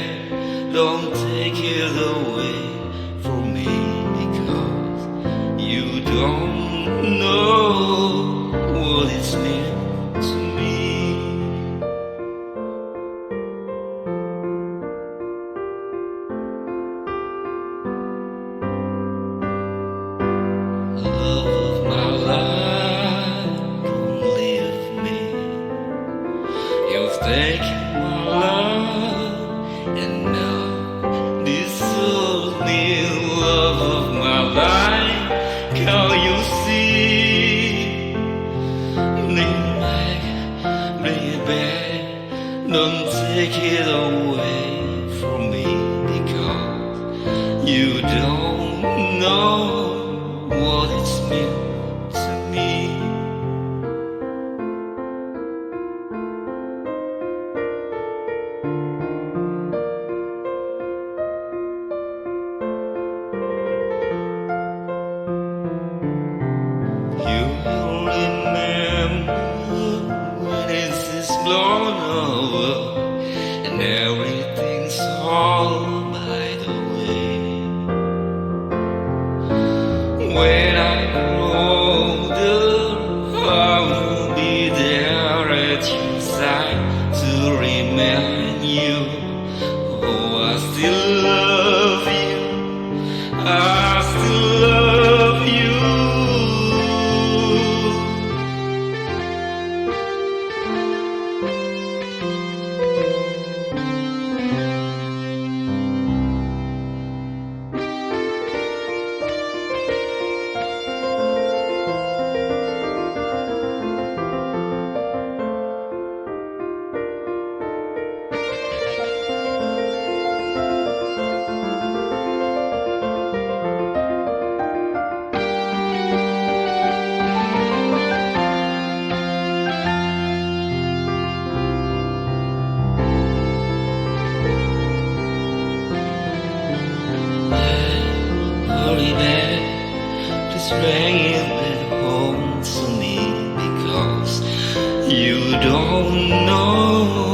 back, don't take it away from me, because you don't know what it's meant to me. Love of my life, don't leave me. You've taken my love and now disown me. Love of my life, can't you see? Bring it back, don't take it away from me, because you don't know what it's meant to me. You will remember when it's blown over and everything's all by the way. When I grow older, I will be there at your side to remind you. Oh, I still love you. I still love you. Hurry back, just bring it back home to me, because you don't know